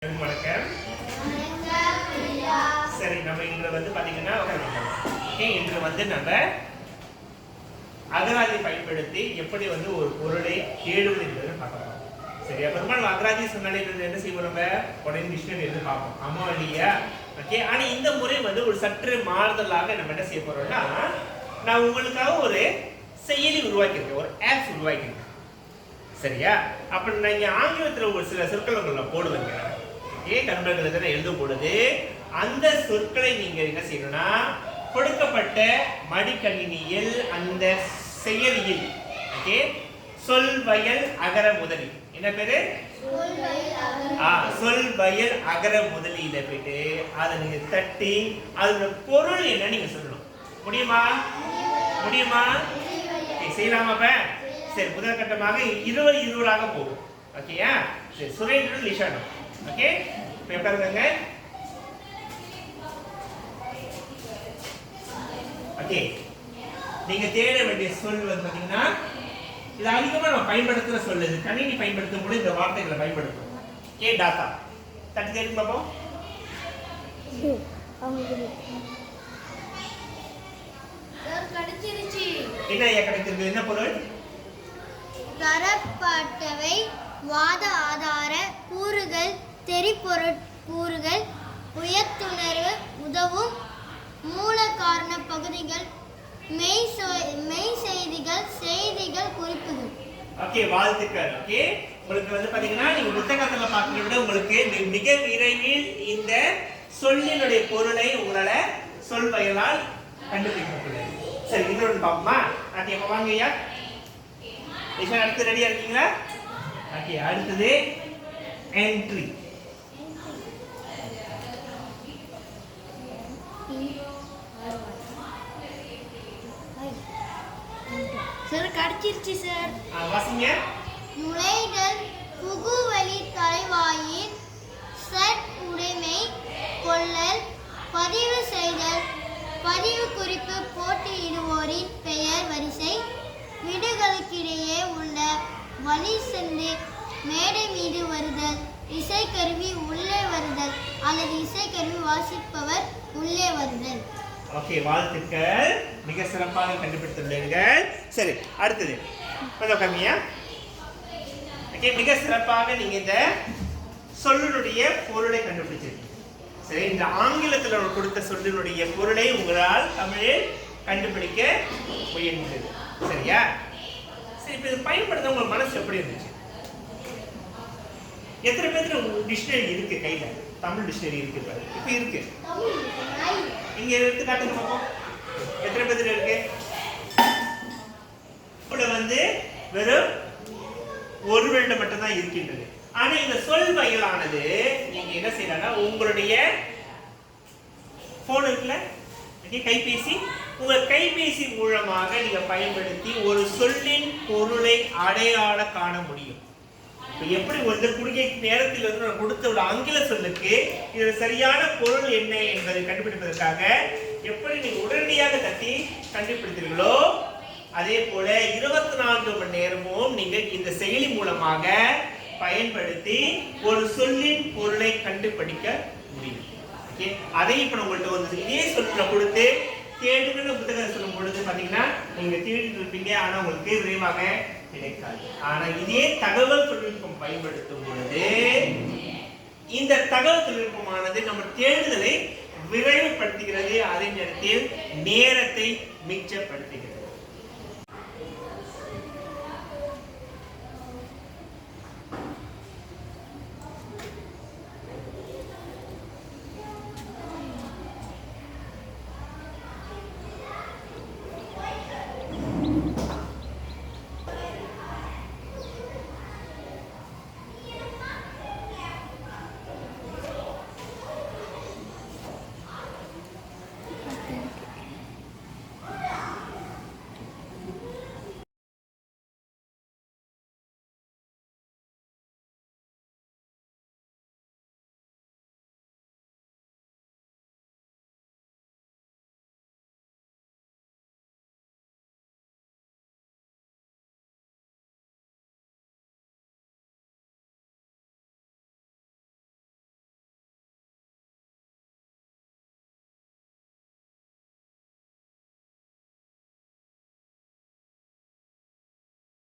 வணக்கம். சரி, நம்ம இன்று வந்து பாத்தீங்கன்னா இன்று நம்ம அகராதி பயன்படுத்தி எப்படி வந்து ஒரு பொருளை தேடுவது என்பதை பார்க்கலாம். சரியா? பெரும்பாலும் அகராதி சொன்னாலே என்ன செய்வோம், நம்ம உடனே டிக்ஷனரி எடுத்து பார்ப்போம். ஆமா இல்லையா? ஓகே. ஆனா இந்த முறை வந்து ஒரு சற்று மாறுதலாக நம்ம என்ன செய்ய போறோம்னா, நான் உங்களுக்காக ஒரு செயலி உருவாக்கியிருக்கேன், ஒரு ஆப் உருவாக்கியிருக்கேன். சரியா? அப்ப நீங்க ஆங்கிலத்தில் ஒரு சில சொற்களை நான் போடுவேங்க. நண்பர்களுக்கு நான் எழுதும் பொழுது அந்த சொற்களை நீங்க என்ன செய்யணும்னா, கொடுக்கப்பட்ட மடிக்கணினியில் அந்த செயலியில் சொல் வயல் அகர முதலி, என்ன பேரு, சொல் வயல் அகர முதலியில போயிட்டு அதை நீங்க தட்டி அதோட பொருள் என்ன நீங்க சொல்லணும். முடியுமா? முடியுமா? செய்யலாமா? சரி, முதல் கட்டமாக 20 போகும். ஓகேயா? சரி, சுரேந்திரன் லிஷானம். ஓகே, பேப்பர் இருங்க. ஓகே, நீங்க தேட வேண்டிய சொல் வந்து பாத்தீங்கன்னா, இது அதிகமா நம்ம பயன்படுத்துற சொல். இது கணினி பயன்படுத்தும் போது இந்த வார்த்தைகளை பயன்படுத்தும். ஓகே, டாட்டா தட்டி தேடி பார்ப்போம். என்ன கிடைச்சிருக்கு? என்ன பொருள்? தரப்பட்டவை வாத ஆதார கூறுகள், தெரிபொருட்கூறுகள், உயர்த்துணர்வு உதவும் மூல காரண பகுதிகள், மெய் செய்திகள், செய்திகள், குறிப்புகள். ஓகே, வாழ்த்துக்கள். ஓகே, உங்களுக்கு வந்து பாத்தீங்கன்னா நீங்க புத்தகத்துல பார்க்கறத விட உங்களுக்கு மிக விரைவில் இந்த சொல்லினுடைய பொருளை உங்களால சொல் வயலால் கண்டுபிடிக்க முடியும். சரி, இன்னொன்று பாப்போமா? அது எப்ப வாங்க ஐயா? அடுத்து ரெடியா இருக்கீங்களா? ஓகே, அடுத்தது என்ட்ரி. சார் கிடைச்சிருச்சு சார். வாசிங்க. நுழைதல், புகுவழி, தலைவாயில், சட் உடைமை, கொள்ளல், பதிவு செய்தல், பதிவு குறிப்பு, போட்டியிடுவோரின் பெயர் வரிசை, வீடுகளுக்கிடையே உள்ள வழி சென்று மேடை மீது வருதல், இசைக்கருவி உள்ளே வருதல் அல்லது இசைக்கருவி வாசிப்பவர் உள்ளே வருதல். ஓகே, வாழ்த்துக்கள், மிக சிறப்பாக கண்டுபிடித்துள்ளீர்கள். சரி, அடுத்தது கொஞ்சம் கம்மியா. ஓகே, மிக சிறப்பாக நீங்க இந்த சொல்லினுடைய பொருளை கண்டுபிடிச்சிருக்கீங்க. சரி, இந்த ஆங்கிலத்தில் கொடுத்த சொல்லினுடைய பொருளை உங்களால் தமிழில் கண்டுபிடிக்க முயன்றது. சரியா? சரி, இப்ப இது பயன்படுத்த உங்க மனசு எப்படி இருந்துச்சு? எத்தனை பேருக்கு டிக்ஷனரி இருக்கு கையில? தமிழ் டிக்ஷனரி இருக்கு பாரு. இப்ப இருக்கு, இங்க எடுத்து காட்டுங்க பாப்போம். எத்தனை பேருக்கு இருக்கு? இப்ப வந்து வெறும் ஒரு வேர்டு மட்டும் தான் இருக்கின்றது. ஆனா இந்த சொல் வயலானது நீங்க என்ன செய்யலாம்னா, உங்களுடைய போன் இருக்குல்ல, கைபேசி, உங்க கைபேசி மூலமாக நீங்க பயன்படுத்தி ஒரு சொல்லின் பொருளை அடையாள காண முடியும். எப்படி வந்து குறுகிய நேரத்தில் வந்து நான் கொடுத்த ஒரு ஆங்கில சொல்லுக்கு இது சரியான பொருள் என்ன என்பதை கண்டுபிடிப்பதற்காக எப்படி நீங்க உடனடியாக தட்டி கண்டுபிடித்தீர்களோ, அதே போல 24 மணி நேரமும் நீங்க இந்த செயலி மூலமாக பயன்படுத்தி ஒரு சொல்லின் பொருளை கண்டுபிடிக்க முடியும். அதை இப்ப உங்கள்கிட்ட வந்து இதே சொல்ல கொடுத்து தேடுகிற புத்தகம் சொல்லும் பொழுது பாத்தீங்கன்னா நீங்க தேடிட்டு இருப்பீங்க, ஆனா உங்களுக்கு விரைவாக கிடைக்காது. ஆனா இதே தகவல் தொழில்நுட்பம் பயன்படுத்தும் பொழுது இந்த தகவல் தொழில்நுட்பமானது நம்ம தேடுதலை விரைவுபடுத்துகிறது, அதே நேரத்தில் நேரத்தை மிச்சப்படுத்துகிறது.